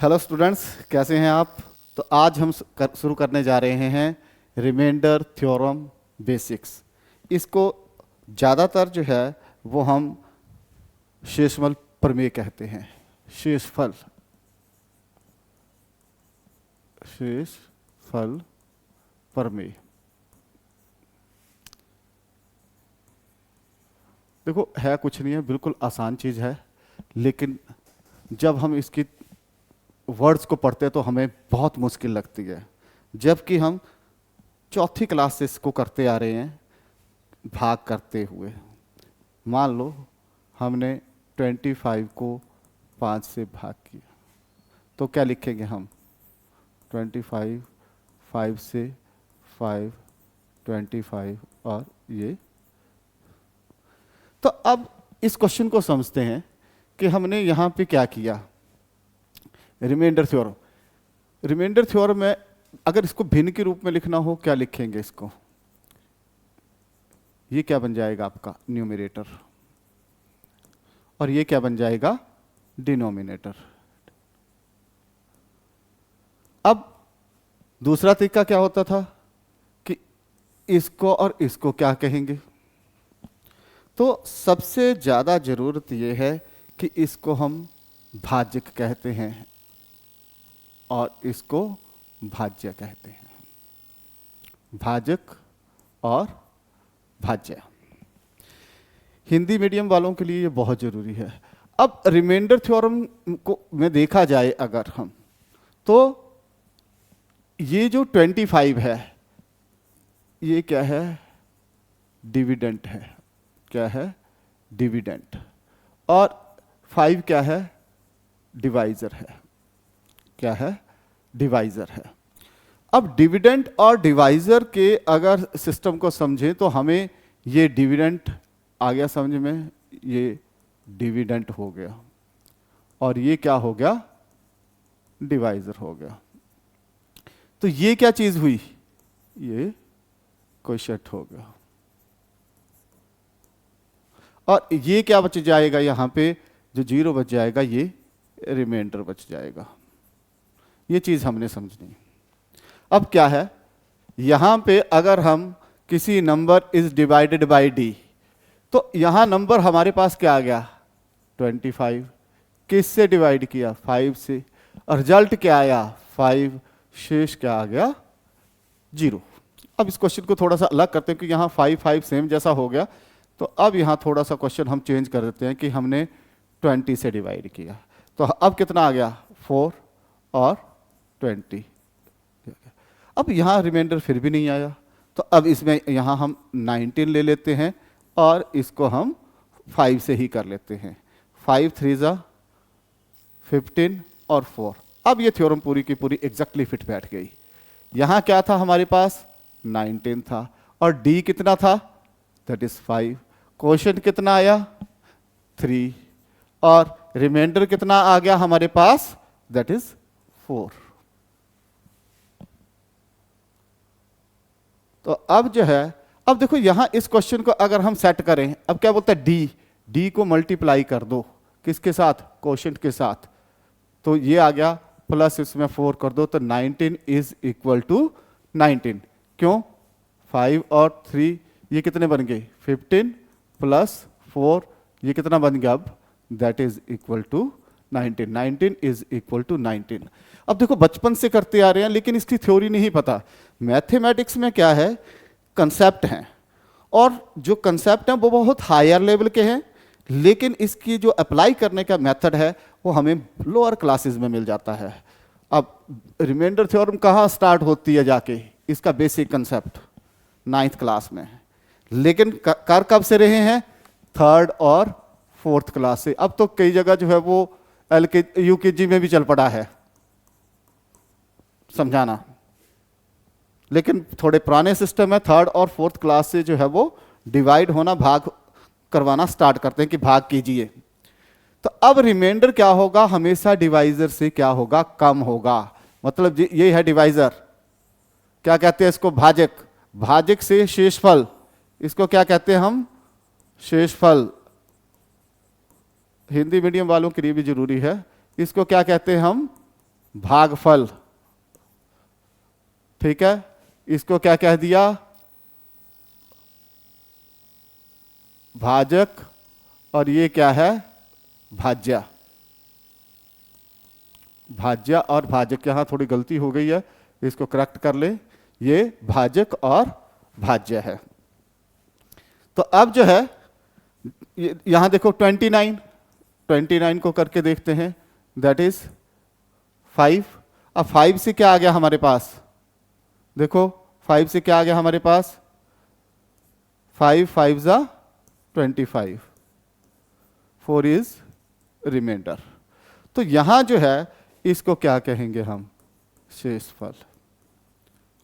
Hello students, कैसे हैं आप? तो आज हम शुरू करने जा रहे हैं रिमाइंडर थ्योरम बेसिक्स। इसको ज़्यादातर जो है वो हम शेषफल प्रमेय कहते हैं। शेषफल शेषफल प्रमेय। देखो, है कुछ नहीं है, बिल्कुल आसान चीज़ है, लेकिन जब हम इसकी वर्ड्स को पढ़ते हैं तो हमें बहुत मुश्किल लगती है। जबकि हम चौथी क्लास से इसको करते आ रहे हैं, भाग करते हुए। मान लो हमने 25 को 5 से भाग किया, तो क्या लिखेंगे हम? 25, 5 से 5, 25 और ये। तो अब इस क्वेश्चन को समझते हैं कि हमने यहाँ पे क्या किया। Remainder theorem. रिमाइंडर थ्योरम में अगर इसको भिन्न के रूप में लिखना हो, क्या लिखेंगे इसको? ये क्या बन जाएगा आपका? न्यूमरेटर। और ये क्या बन जाएगा? डिनोमिनेटर। अब दूसरा तरीका क्या होता था कि इसको और इसको क्या कहेंगे? तो सबसे ज्यादा जरूरत यह है कि इसको हम भाज्यक कहते हैं और इसको भाज्य कहते हैं। भाजक और भाज्य। हिंदी मीडियम वालों के लिए ये बहुत जरूरी है। अब रिमाइंडर थ्योरम को में देखा जाए अगर हम, तो ये जो 25 है, ये क्या है? डिविडेंट है। क्या है? डिविडेंट। और 5 क्या है? डिवाइजर है। क्या है? डिवाइजर है। अब डिविडेंट और डिवाइजर के अगर सिस्टम को समझें तो हमें ये डिविडेंट आ गया समझ में, ये डिविडेंट हो गया, और ये क्या हो गया? डिवाइजर हो गया। तो ये क्या चीज हुई? ये क्वोशिएंट हो गया। और ये क्या बच जाएगा? यहां पे जो 0 बच जाएगा, ये रिमाइंडर बच जाएगा। ये चीज हमने समझनी। अब क्या है, यहां पे अगर हम किसी number is divided by D, तो यहां नंबर हमारे पास क्या आ गया? 25। किससे डिवाइड किया? 5 से। और रिजल्ट क्या आया? 5। शेष क्या आ गया? 0। अब इस क्वेश्चन को थोड़ा सा अलग करते हैं, क्योंकि यहां 5 5 सेम जैसा हो गया। तो अब यहां थोड़ा सा क्वेश्चन हम चेंज कर देते हैं कि हमने 20 से डिवाइड किया, तो अब कितना आ गया? 4 और 20। अब यहां रिमाइंडर फिर भी नहीं आया, तो अब इसमें यहां हम 19 ले लेते हैं और इसको हम 5 से ही कर लेते हैं। 5 3 जा 15 और 4। अब ये थ्योरम पूरी की पूरी एग्जैक्टली फिट बैठ गई। यहां क्या था हमारे पास? 19 था, और डी कितना था? That is 5। क्वोशिएंट कितना आया? 3। और रिमाइंडर कितना आ गया हमारे पास? That is 4। तो अब जो है, अब देखो यहां इस क्वेश्चन को अगर हम सेट करें, अब क्या बोलता है? डी। डी को मल्टीप्लाई कर दो किसके साथ? क्वोशिएंट के साथ। तो ये आ गया, प्लस इसमें 4 कर दो, तो 19 इज इक्वल टू 19। क्यों? 5 और 3 ये कितने बन गए? 15 प्लस 4 ये कितना बन गया? अब that is equal to 19। 19 is equal to 19। अब देखो, बचपन से करते आ रहे हैं, लेकिन इसकी थ्योरी नहीं पता। मैथमेटिक्स में क्या है? कंसेप्ट हैं, और जो कंसेप्ट हैं वो बहुत हायर लेवल के हैं, लेकिन इसकी जो अप्लाई करने का मेथड है वो हमें लोअर क्लासेस में मिल जाता है। अब रिमाइंडर थ्योरम कहाँ स्टार्ट होती है जाके? इसका बेसिक कंसेप्ट 9th क्लास में, लेकिन कर कब से रहे हैं? 3rd और 4th क्लास से। अब तो कई जगह जो है वो यूकेजी में भी चल पड़ा है समझाना, लेकिन थोड़े पुराने सिस्टम है। 3rd और 4th क्लास से जो है वो डिवाइड होना, भाग करवाना स्टार्ट करते हैं कि भाग कीजिए। तो अब रिमाइंडर क्या होगा? हमेशा डिवाइजर से क्या होगा? कम होगा। मतलब ये है डिवाइजर। क्या कहते हैं इसको? भाजक। भाजक से शेषफल, इसको क्या कहते हैं हम? शेषफल। हिंदी मीडियम वालों के लिए भी जरूरी है, इसको क्या कहते हैं हम? भागफल, ठीक है, इसको क्या कह दिया, भाजक, और ये क्या है, भाज्य। भाज्य और भाजक, यहां थोड़ी गलती हो गई है, इसको करेक्ट कर ले, ये भाजक और भाज्य है। तो अब जो है यहां देखो 29 को करके देखते हैं, दैट इज 5। अब 5 से क्या आ गया हमारे पास, देखो 5 से क्या आ गया हमारे पास, 5 5 जा 25, 4 इज रिमाइंडर। तो यहां जो है इसको क्या कहेंगे हम, शेषफल,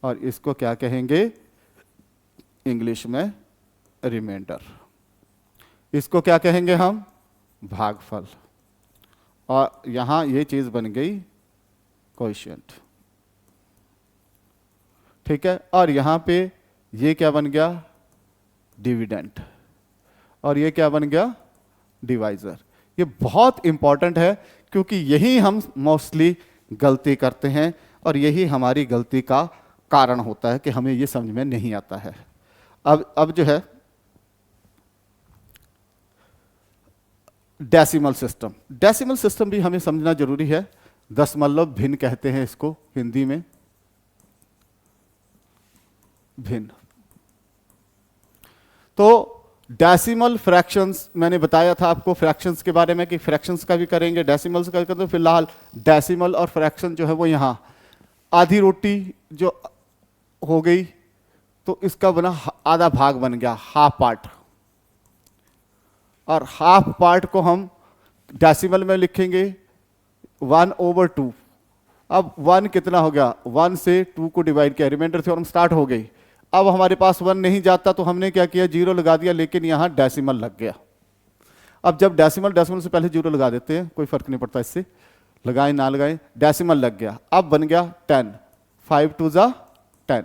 और इसको क्या कहेंगे इंग्लिश में, रिमाइंडर। इसको क्या कहेंगे हम, भागफल, और यहां ये चीज बन गई कोएफिशिएंट, ठीक है। और यहां पे ये क्या बन गया, डिविडेंड, और ये क्या बन गया, डिवाइजर। ये बहुत इंपॉर्टेंट है क्योंकि यही हम मोस्टली गलती करते हैं और यही हमारी गलती का कारण होता है कि हमें ये समझ में नहीं आता है। अब जो है डेसिमल सिस्टम भी हमें समझना जरूरी है। दशमलव भिन्न कहते हैं इसको हिंदी में, भिन्न। तो डेसिमल फ्रैक्शंस, मैंने बताया था आपको फ्रैक्शंस के बारे में कि फ्रैक्शंस का भी करेंगे, डेसिमल्स का भी करेंगे। तो फिलहाल डेसिमल और फ्रैक्शन जो है वो यहां आधी रोटी जो हो गई, तो इसका बना आधा भाग बन गया, हाफ पार्ट, और हाफ पार्ट को हम डेसिमल में लिखेंगे 1/2। अब 1 कितना हो गया, 1 से 2 को डिवाइड किया, रिमाइंडर थ्योरम स्टार्ट हो गई। अब हमारे पास 1 नहीं जाता तो हमने क्या किया, 0 लगा दिया, लेकिन यहां डेसिमल लग गया। अब जब डेसिमल से पहले 0 लगा देते हैं, कोई फर्क नहीं पड़ता इससे, लगाएं ना लगाएं, डेसिमल लग गया। अब बन गया 10, 5 2 जा 10,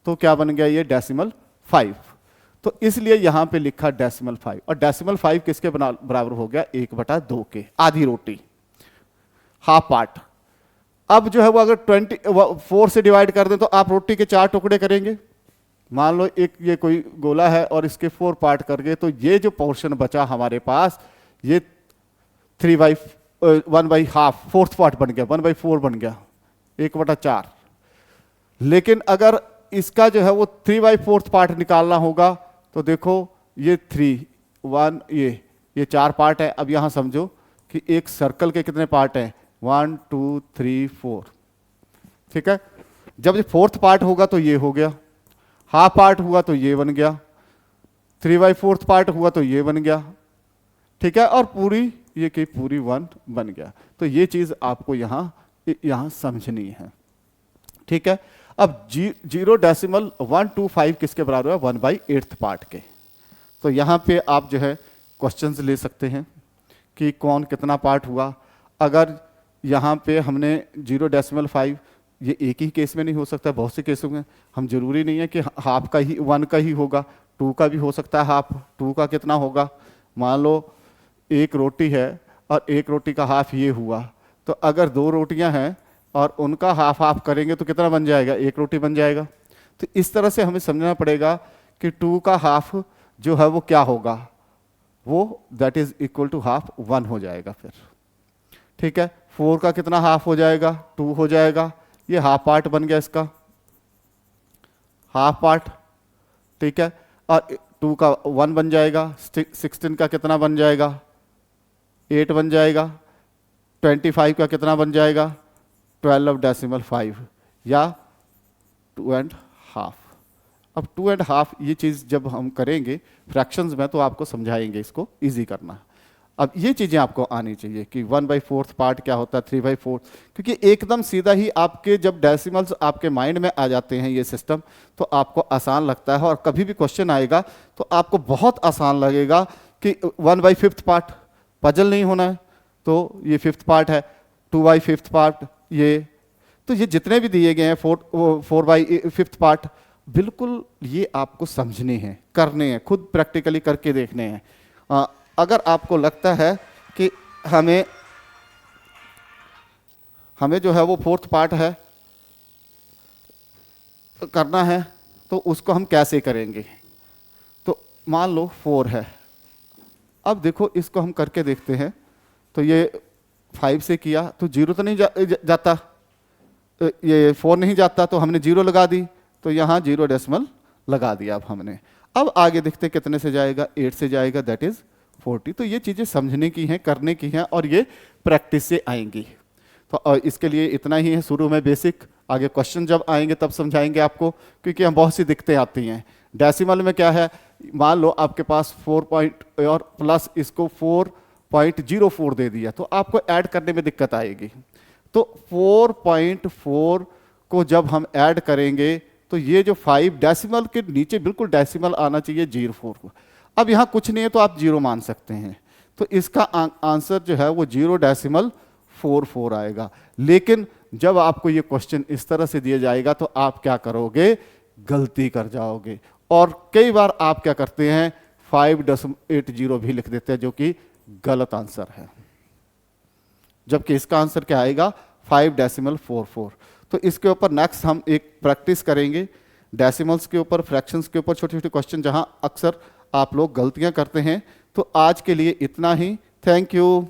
तो क्या बन गया ये डेसिमल 5। तो इसलिए यहां पे लिखा डेसिमल 5, और डेसिमल 5 किसके बराबर हो गया, 1/2 के, आधी रोटी, हाफ पार्ट। अब जो है वो अगर 4 से डिवाइड कर दें तो आप रोटी के 4 टुकड़े करेंगे। मान लो एक ये कोई गोला है और इसके 4 पार्ट करके, तो ये जो पोर्शन बचा हमारे पास, ये 1/2 फोर्थ पार्ट बन गया, 1/4 बन गया, 1/4। लेकिन अगर इसका जो है वो 3/4 पार्ट निकालना होगा, तो देखो ये 3 1 ये 4 पार्ट है। अब यहां समझो कि एक सर्कल के कितने पार्ट हैं, 1 2 3 4, ठीक है। जब ये 4th पार्ट होगा तो ये हो गया, हाफ पार्ट हुआ तो ये बन गया, 3/4 पार्ट हुआ तो ये बन गया, ठीक है, और पूरी ये की पूरी 1 बन गया। तो ये चीज आपको यहां समझनी है, ठीक है। अब 0.125 किसके बराबर है, 1/8 पार्ट के। तो यहां पे आप जो है क्वेश्चंस ले सकते हैं कि कौन कितना पार्ट हुआ। अगर यहां पे हमने 0.5, ये एक ही केस में नहीं हो सकता, बहुत से केसों में, हम जरूरी नहीं है कि हाफ का ही 1 का ही होगा, 2 का भी हो सकता है। हाफ 2 का कितना होगा, मान लो एक रोटी है और एक रोटी का हाफ ये हुआ, तो अगर 2 रोटियां हैं और उनका हाफ हाफ करेंगे तो कितना बन जाएगा, 1 रोटी बन जाएगा। तो इस तरह से हमें समझना पड़ेगा कि 2 का हाफ जो है वो क्या होगा, वो that is equal to half 1 हो जाएगा फिर, ठीक है। 4 का कितना हाफ हो जाएगा, 2 हो जाएगा, ये हाफ पार्ट बन गया, इसका हाफ पार्ट, ठीक है। और 2 का 1 बन जाएगा, 16 का कितना बन जाएगा, 8 बन जाएगा, 25 का कितना बन जाएगा, 12.5 या 2.5। अब 2.5 ये चीज जब हम करेंगे फ्रैक्शंस में तो आपको समझाएंगे इसको इजी करना। अब ये चीजें आपको आनी चाहिए कि 1/4 पार्ट क्या होता है, 3/4, क्योंकि एकदम सीधा ही आपके जब डेसिमल्स आपके माइंड में आ जाते हैं ये सिस्टम, तो आपको आसान लगता है, और कभी भी क्वेश्चन आएगा तो आपको बहुत आसान लगेगा कि 1/5 पार्ट, पजल नहीं होना है, तो ये 5th पार्ट है, 2/5 पार्ट, ये तो ये जितने भी दिए गए हैं 4/5 पार्ट, बिल्कुल ये आपको समझने हैं, करने हैं, खुद प्रैक्टिकली करके देखने हैं। अगर आपको लगता है कि हमें जो है वो फोर्थ पार्ट है करना है, तो उसको हम कैसे करेंगे। तो मान लो 4 है, अब देखो इसको हम करके देखते हैं। तो ये 5 से किया तो 0 तो नहीं जाता, ये 4 नहीं जाता, तो हमने 0 लगा दी, तो यहाँ 0 डेसिमल लगा दिया अब हमने। अब आगे देखते हैं कितने से जाएगा, 8 से जाएगा, दैट इज 40। तो ये चीज़ें समझने की हैं, करने की हैं, और ये प्रैक्टिस से आएंगी। तो इसके लिए इतना ही है शुरू में बेसिक, आगे क्वेश्चन जब आएंगे तब समझाएंगे आपको, क्योंकि हम बहुत सी दिक्कतें आती हैं। डेसिमल में क्या है, मान लो आपके पास 4 पॉइंट और प्लस इसको 4.04 दे दिया, तो आपको ऐड करने में दिक्कत आएगी। तो 4.4 को जब हम ऐड करेंगे तो ये जो 5 डेसिमल के नीचे बिल्कुल डेसिमल आना चाहिए 04 को। अब यहाँ कुछ नहीं है तो आप 0 मान सकते हैं, तो इसका आंसर जो है वो 0.44 आएगा। लेकिन जब आपको ये क्वेश्चन इस तरह से दिया जाएगा तो आप क्या करोगे, गलती कर जाओगे। और कई बार आप क्या करते हैं 5.80 भी लिख देते हैं, जो कि गलत आंसर है, जबकि इसका आंसर क्या आएगा 5.44। तो इसके ऊपर नेक्स्ट हम एक प्रैक्टिस करेंगे डेसिमल्स के ऊपर, फ्रैक्शंस के ऊपर, छोटे छोटे क्वेश्चन जहां अक्सर आप लोग गलतियां करते हैं। तो आज के लिए इतना ही, थैंक यू।